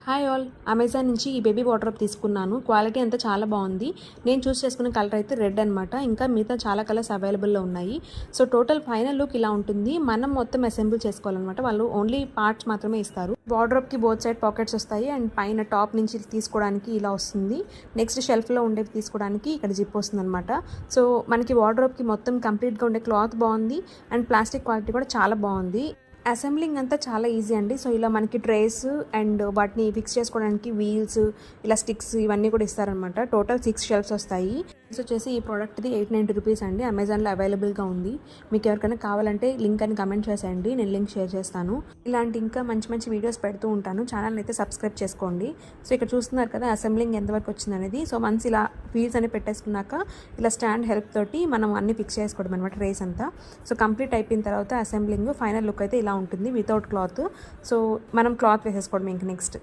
Hi all, Amazon నుంచి ఈ baby wardrobe తీసుకున్నాను. క్వాలిటీ అంతా చాలా బాగుంది. నేను చూస్ చేసుకున్న కలర్ అయితే రెడ్ అనమాట. ఇంకా మిగతా చాలా కలర్స్ అవైలబుల్లో ఉన్నాయి. సో టోటల్ ఫైనల్ లుక్ ఇలా ఉంటుంది. మనం మొత్తం అసెంబుల్ చేసుకోవాలన్నమాట. వాళ్ళు ఓన్లీ పార్ట్స్ మాత్రమే ఇస్తారు. వార్డ్రోబ్కి బోత్ సైడ్ పాకెట్స్ వస్తాయి అండ్ పైన టాప్ నుంచి తీసుకోవడానికి ఇలా వస్తుంది. నెక్స్ట్ షెల్ఫ్లో ఉండేవి తీసుకోవడానికి ఇక్కడ జిప్ వస్తుంది అనమాట. సో మనకి వార్డ్రోబ్కి మొత్తం కంప్లీట్గా ఉండే క్లాత్ బాగుంది అండ్ ప్లాస్టిక్ క్వాలిటీ కూడా చాలా బాగుంది. అసెంబ్లింగ్ అంతా చాలా ఈజీ అండి. సో ఇలా మనకి ట్రేస్ అండ్ వాటిని ఫిక్స్ చేసుకోవడానికి వీల్స్, ఇలా స్టిక్స్ ఇవన్నీ కూడా ఇస్తారనమాట. టోటల్ 6 షెల్ఫ్స్ వస్తాయి. వచ్చేసి ఈ ప్రోడక్ట్ది 890 రూపీస్ అండి. అమెజాన్లో అవైలబుల్గా ఉంది. మీకు ఎవరికైనా కావాలంటే లింక్ అని కమెంట్ చేసేయండి, నేను లింక్ షేర్ చేస్తాను. ఇలాంటి ఇంకా మంచి మంచి వీడియోస్ పెడుతూ ఉంటాను. ఛానల్ని అయితే సబ్స్క్రైబ్ చేసుకోండి. సో ఇక్కడ చూస్తున్నారు కదా అసెంబ్లింగ్ ఎంతవరకు వచ్చింది అనేది. సో వన్స్ ఇలా వీల్స్ అని పెట్టేసుకున్నాక ఇలా స్టాండ్ హెల్ప్ తోటి మనం అన్ని ఫిక్స్ చేసుకోవడం అనమాట, ట్రేస్ అంతా. సో కంప్లీట్ అయిపోయిన తర్వాత అసెంబ్లింగ్ ఫైనల్ లుక్ అయితే ఇలా ఉంటుంది వితౌట్ క్లాత్. సో మనం క్లాత్ వేసేసుకోవడం ఇంక నెక్స్ట్.